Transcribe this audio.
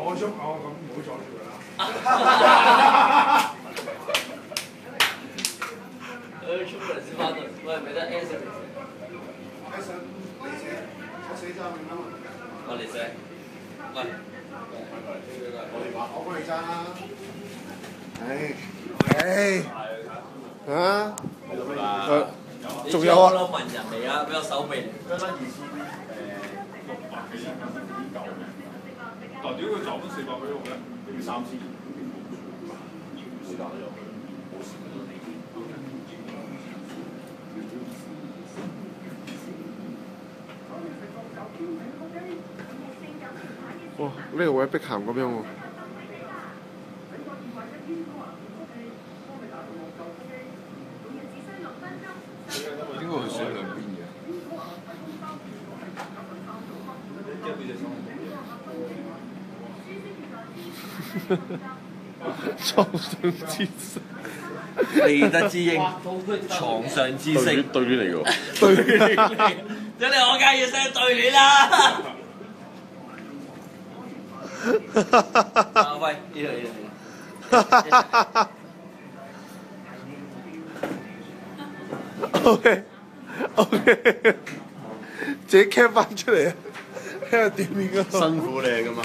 我咁唔好阻住佢啦。出門先翻到，喂，咪得 S 嚟。S 嚟寫，我寫咋明啊嘛。我嚟寫。喂。我哋話我幫你揸啦。啊？仲有啊？文人嚟啊，比較手臂。將單200幾已經夠嘅。嗱，屌佢就咁400俾我嘅，要3000。是但又冇事。哇！呢個位碧咸咁樣喎。應該佢寫兩邊嘅。床上之星，利得之英，床上之星，對聯嚟㗎。對聯嚟，真係我梗係要寫對聯啦。啊喂，呢度。OK，自己 cap 翻出嚟啊！喺度點面嗰度。辛苦你㗎嘛。